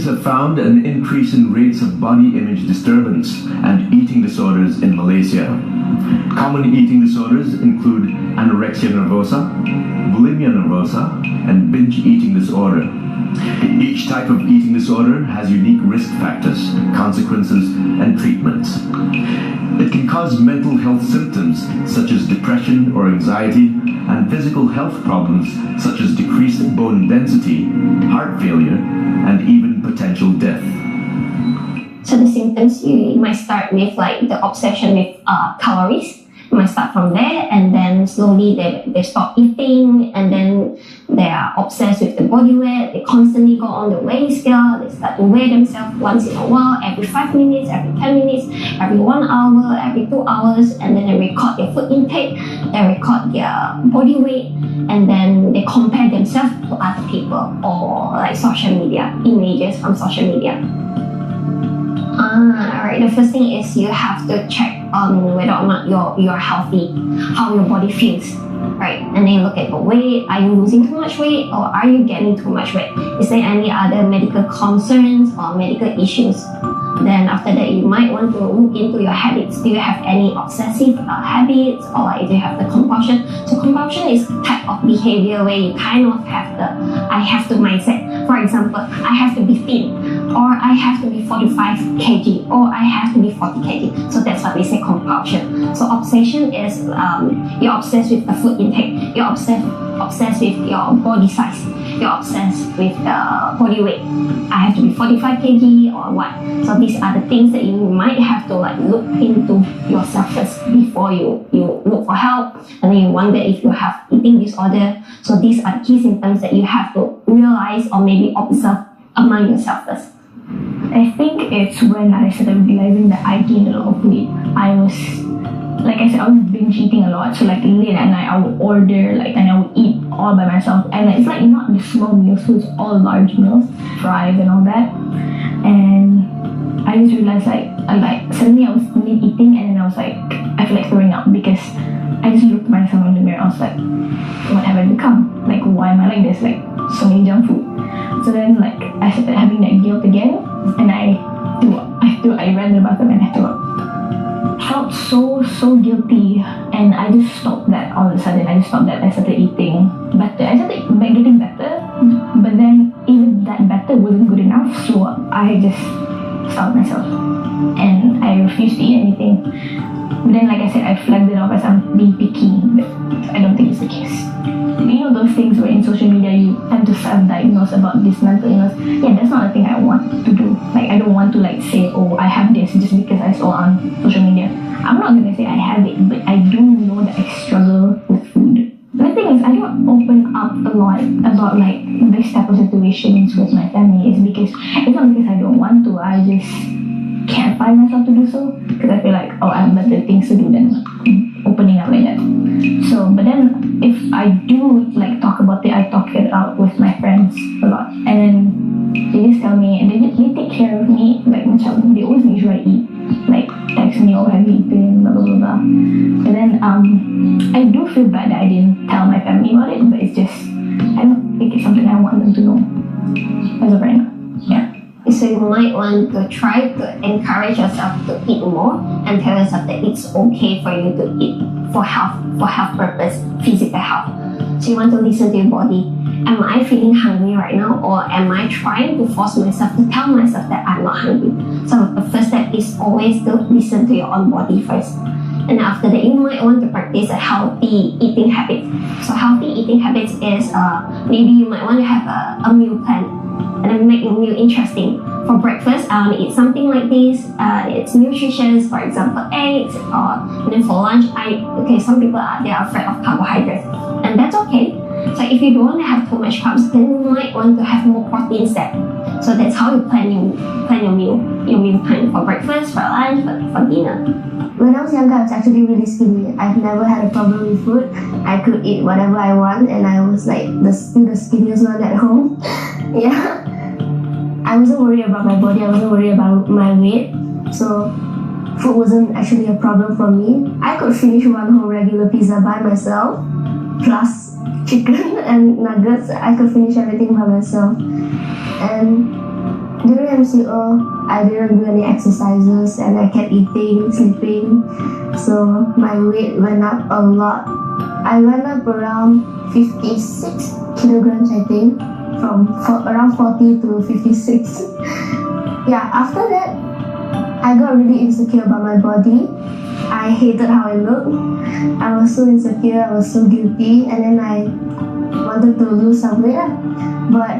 Studies have found an increase in rates of body image disturbance and eating disorders in Malaysia. Common eating disorders include anorexia nervosa, bulimia nervosa, and binge eating disorder. Each type of eating disorder has unique risk factors, consequences, and treatments. It can cause mental health symptoms such as depression or anxiety, and physical health problems such as decreased bone density, heart failure, and even potential death. So the symptoms, you might start with like the obsession with calories. You might start from there, and then slowly they stop eating, and then they are obsessed with the body weight. They constantly go on the weighing scale. They start to weigh themselves once in a while, every 5 minutes, every 10 minutes, every 1 hour, every 2 hours, and then they record their food intake, they record their body weight, and then they compare themselves to other people or like social media, images from social media. Alright, the first thing is you have to check on whether or not you're healthy, how your body feels, right? And then look at the weight. Are you losing too much weight or are you gaining too much weight? Is there any other medical concerns or medical issues? Then after that, you might want to look into your habits. Do you have any obsessive habits, or like, do you have the compulsion? So compulsion is a type of behavior where you kind of have the I have to mindset. For example, I have to be thin, or I have to be 45 kg, or I have to be 40 kg. So that's what we say compulsion. So obsession is you're obsessed with the food intake. You're obsessed with your body size. You're obsessed with the body weight. I have to be 45 kg or what. So these are the things that you might have to like look into yourself first before you look for help, and then you wonder if you have eating disorder. So these are the key symptoms that you have to realize or maybe observe among yourself first. I think it's when I started realizing that I gained a lot of weight. I was, like I said, I was binge eating a lot. So like late at night, I would order and I would eat all by myself. And it's like not the small meals, so it's all large meals, fries and all that. And I just realized suddenly I was eating, and then I was like, I feel like throwing up because I just looked at myself in the mirror. I was like, what have I become? Like, why am I like this? Like, so many junk food. So then like I started having that guilt again, and I ran to the bathroom and I threw up. Felt so guilty, and I just stopped that all of a sudden. I started eating better. I started getting better, but then even that better wasn't good enough, so I just stopped myself and I refused to eat anything. But then, like I said, I flagged it off as I'm being picky, but I don't think it's the case. You know those things where in social media you tend to self-diagnose about this mental illness? Yeah, that's not a thing I want to do. Like, I don't want to say, oh, I have this just because I saw on social media. I'm not gonna say I have it, but I do know that I struggle with food. The thing is, I don't open up a lot about this type of situations with my family. It's not because I don't want to. I just can't find myself to do so because I feel like, oh, I have better things to do than opening up like that. So, but then if I do talk about it, I talk it out with my friends a lot, and then they just tell me, and they take care of me. They always make sure I eat. Text me, oh, have you eaten, blah blah blah blah. And then I do feel bad that I didn't tell my family about it, but it's just, I don't think it's something I want them to know as of right now. Yeah. So you might want to try to encourage yourself to eat more and tell yourself that it's okay for you to eat for health purpose, physical health. So you want to listen to your body. Am I feeling hungry right now, or am I trying to force myself to tell myself that I'm not hungry? So the first step is always to listen to your own body first. And after that, you might want to practice a healthy eating habit. So healthy eating habits is maybe you might want to have a meal plan, and then make your meal interesting. For breakfast, I want to eat something like this. It's nutritious, for example, eggs. And then for lunch, some people they are afraid of carbohydrates, and that's okay. So if you don't want to have too much carbs, then you might want to have more protein instead. So that's how you plan your meal plan for breakfast, for lunch, for dinner. When I was younger, I was actually really skinny. I've never had a problem with food. I could eat whatever I want, and I was still the skinniest one at home. Yeah. I wasn't worried about my body, I wasn't worried about my weight. So food wasn't actually a problem for me. I could finish one whole regular pizza by myself, plus chicken and nuggets. I could finish everything by myself. And during MCO, I didn't do any exercises and I kept eating, sleeping. So my weight went up a lot. I went up around 56 kilograms, I think, from around 40 to 56. Yeah, after that, I got really insecure about my body. I hated how I looked. I was so insecure, I was so guilty, and then I wanted to lose some weight. But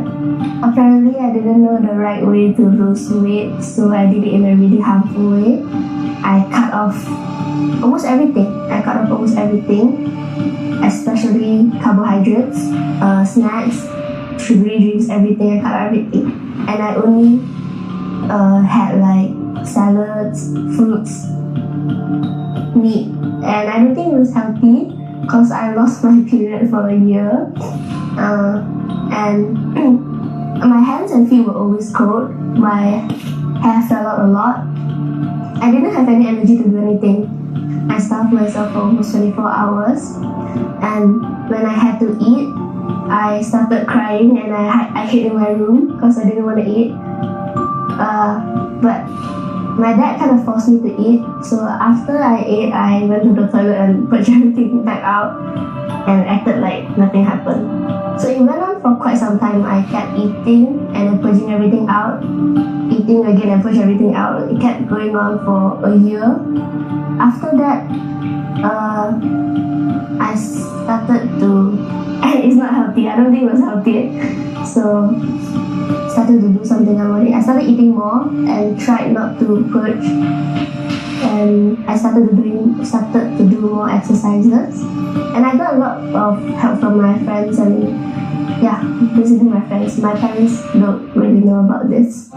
apparently I didn't know the right way to lose weight, so I did it in a really harmful way. I cut off almost everything. Especially carbohydrates, snacks, sugary drinks, everything. I cut out everything. And I only had like salads, fruits, meat. And I don't think it was healthy because I lost my period for a year. And my hands and feet were always cold. My hair fell out a lot. I didn't have any energy to do anything. I starved myself for almost 24 hours. And when I had to eat, I started crying and I hid in my room because I didn't want to eat. But my dad kind of forced me to eat. So after I ate, I went to the toilet and put everything back out and acted like nothing happened. So it went on for quite some time. I kept eating and then purging everything out, eating again and purging everything out. It kept going on for a year. After that, I started to, and it's not healthy. I don't think it was healthy. So started to do something about it. I started eating more and tried not to purge. And I started to do more exercises. And I got a lot of help from my friends and basically my friends. My parents don't really know about this.